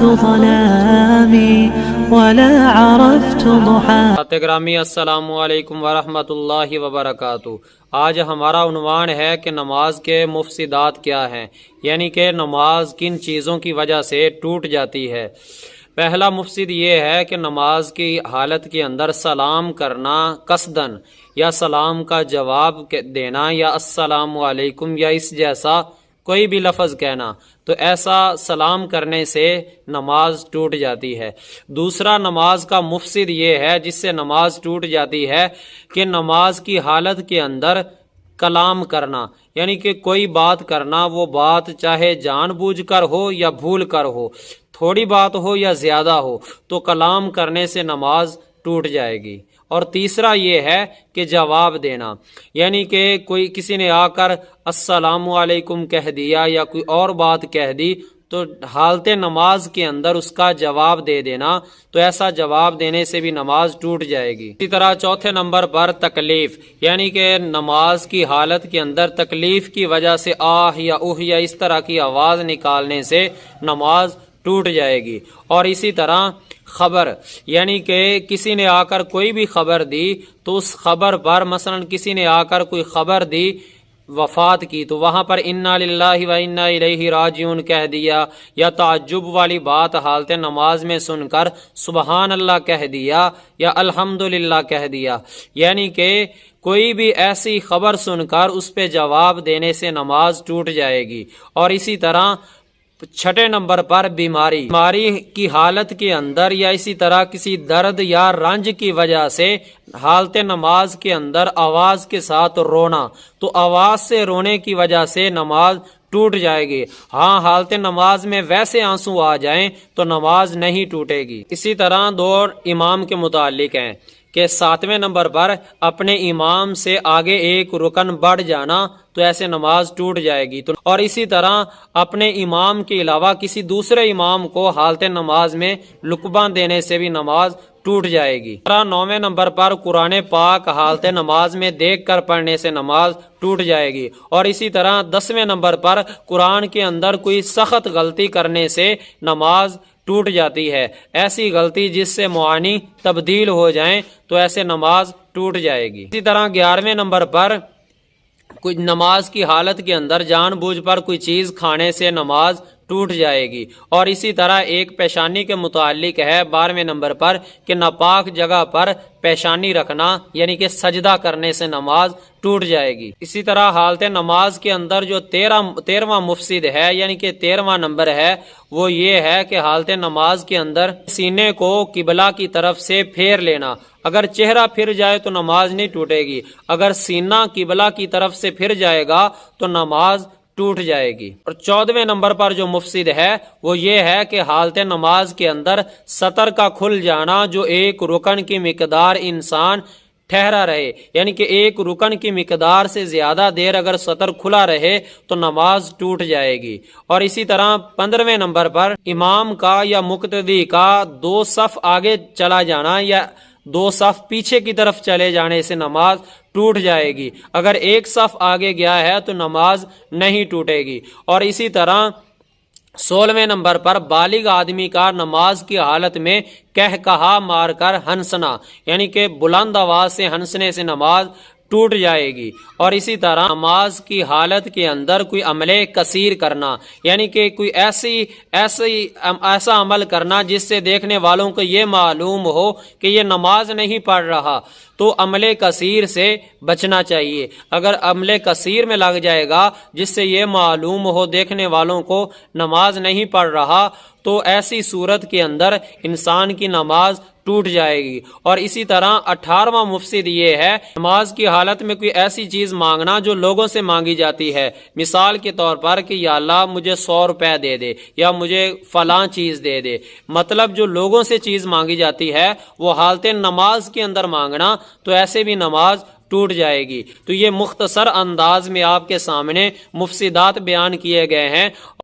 ظلامي ولا عرفت ضحى. گرامی السلام علیکم ورحمۃ اللہ وبرکاتہ. آج ہمارا عنوان ہے کہ نماز کے مفسدات کیا ہیں، یعنی کہ نماز کن چیزوں کی وجہ سے ٹوٹ جاتی ہے. پہلا مفسد یہ ہے کہ نماز کی حالت کے اندر سلام کرنا قصدن، یا سلام کا جواب دینا، یا السلام علیکم یا اس جیسا کوئی بھی لفظ کہنا، تو ایسا سلام کرنے سے نماز ٹوٹ جاتی ہے. دوسرا نماز کا مفسد یہ ہے جس سے نماز ٹوٹ جاتی ہے کہ نماز کی حالت کے اندر کلام کرنا، یعنی کہ کوئی بات کرنا، وہ بات چاہے جان بوجھ کر ہو یا بھول کر ہو، تھوڑی بات ہو یا زیادہ ہو، تو کلام کرنے سے نماز ٹوٹ جائے گی. اور تیسرا یہ ہے کہ جواب دینا، یعنی کہ کسی نے آ کر السلام علیکم کہہ دیا یا کوئی اور بات کہہ دی، تو حالت نماز کے اندر اس کا جواب دے دینا، تو ایسا جواب دینے سے بھی نماز ٹوٹ جائے گی. اسی طرح چوتھے نمبر پر تکلیف، یعنی کہ نماز کی حالت کے اندر تکلیف کی وجہ سے آہ یا اوہ یا اس طرح کی آواز نکالنے سے نماز ٹوٹ جائے گی. اور اسی طرح خبر، یعنی کہ کسی نے آ کر کوئی بھی خبر دی، تو اس خبر پر مثلا کسی نے آ کر کوئی خبر دی وفات کی، تو وہاں پر انا للہ و انا الیہ راجعون کہہ دیا، یا تعجب والی بات حالت نماز میں سن کر سبحان اللہ کہہ دیا یا الحمدللہ کہہ دیا، یعنی کہ کوئی بھی ایسی خبر سن کر اس پہ جواب دینے سے نماز ٹوٹ جائے گی. اور اسی طرح چھٹے نمبر پر بیماری کی حالت کے اندر، یا اسی طرح کسی درد یا رنج کی وجہ سے حالت نماز کے اندر آواز کے ساتھ رونا، تو آواز سے رونے کی وجہ سے نماز ٹوٹ جائے گی. ہاں حالت نماز میں ویسے آنسو آ جائیں تو نماز نہیں ٹوٹے گی. اسی طرح دو امام کے متعلق ہیں کہ 7ویں نمبر پر اپنے امام سے آگے ایک رکن بڑھ جانا، تو ایسے نماز ٹوٹ جائے گی. اور اسی طرح اپنے امام کے علاوہ کسی دوسرے امام کو حالت نماز میں لقبہ دینے سے بھی نماز ٹوٹ جائے گی. 9ویں نمبر پر قرآن پاک حالت نماز میں دیکھ کر پڑھنے سے نماز ٹوٹ جائے گی. اور اسی طرح 10ویں نمبر پر قرآن کے اندر کوئی سخت غلطی کرنے سے نماز ٹوٹ جاتی ہے. ایسی غلطی جس سے معانی تبدیل ہو جائیں تو ایسے نماز ٹوٹ جائے گی. اسی طرح 11ویں نمبر پر کوئی نماز کی حالت کے اندر جان بوجھ پر کوئی چیز کھانے سے نماز ٹوٹ جائے گی. اور اسی طرح ایک پیشانی کے متعلق ہے 12ویں نمبر پر کہ ناپاک جگہ پر پیشانی رکھنا، یعنی کہ سجدہ کرنے سے نماز ٹوٹ جائے گی. اسی طرح حالت نماز کے اندر جو 13واں مفسد ہے، یعنی کہ 13واں نمبر ہے، وہ یہ ہے کہ حالت نماز کے اندر سینے کو قبلہ کی طرف سے پھیر لینا. اگر چہرہ پھر جائے تو نماز نہیں ٹوٹے گی، اگر سینہ قبلہ کی طرف سے پھر جائے گا تو نماز ٹوٹ جائے گی. اور 14ویں نمبر پر جو مفسد ہے وہ یہ ہے کہ حالت نماز کے اندر سطر کا کھل جانا، جو ایک رکن کی مقدار انسان ٹھہرا رہے، یعنی کہ ایک رکن کی مقدار سے زیادہ دیر اگر سطر کھلا رہے تو نماز ٹوٹ جائے گی. اور اسی طرح 15ویں نمبر پر امام کا یا مقتدی کا 2 صف آگے چلا جانا یا 2 صف پیچھے کی طرف چلے جانے سے نماز ٹوٹ جائے گی. اگر ایک صف آگے گیا ہے تو نماز نہیں ٹوٹے گی. اور اسی طرح 16ویں نمبر پر بالغ آدمی کا نماز کی حالت میں کہا مار کر ہنسنا، یعنی کہ بلند آواز سے ہنسنے سے نماز ٹوٹ جائے گی. اور اسی طرح نماز کی حالت کے اندر کوئی عمل کثیر کرنا، یعنی کہ کوئی ایسا عمل کرنا جس سے دیکھنے والوں کو یہ معلوم ہو کہ یہ نماز نہیں پڑھ رہا، تو عمل کثیر سے بچنا چاہیے. اگر عمل کثیر میں لگ جائے گا جس سے یہ معلوم ہو دیکھنے والوں کو نماز نہیں پڑھ رہا، تو ایسی صورت کے اندر انسان کی نماز ٹوٹ جائے گی. اور اسی طرح 18واں مفسد یہ ہے نماز کی حالت میں کوئی ایسی چیز مانگنا جو لوگوں سے مانگی جاتی ہے. مثال کے طور پر کہ یا اللہ مجھے 100 روپے دے دے یا مجھے فلاں چیز دے دے، مطلب جو لوگوں سے چیز مانگی جاتی ہے وہ حالت نماز کے اندر مانگنا، تو ایسے بھی نماز ٹوٹ جائے گی. تو یہ مختصر انداز میں آپ کے سامنے مفسدات بیان کیے گئے ہیں.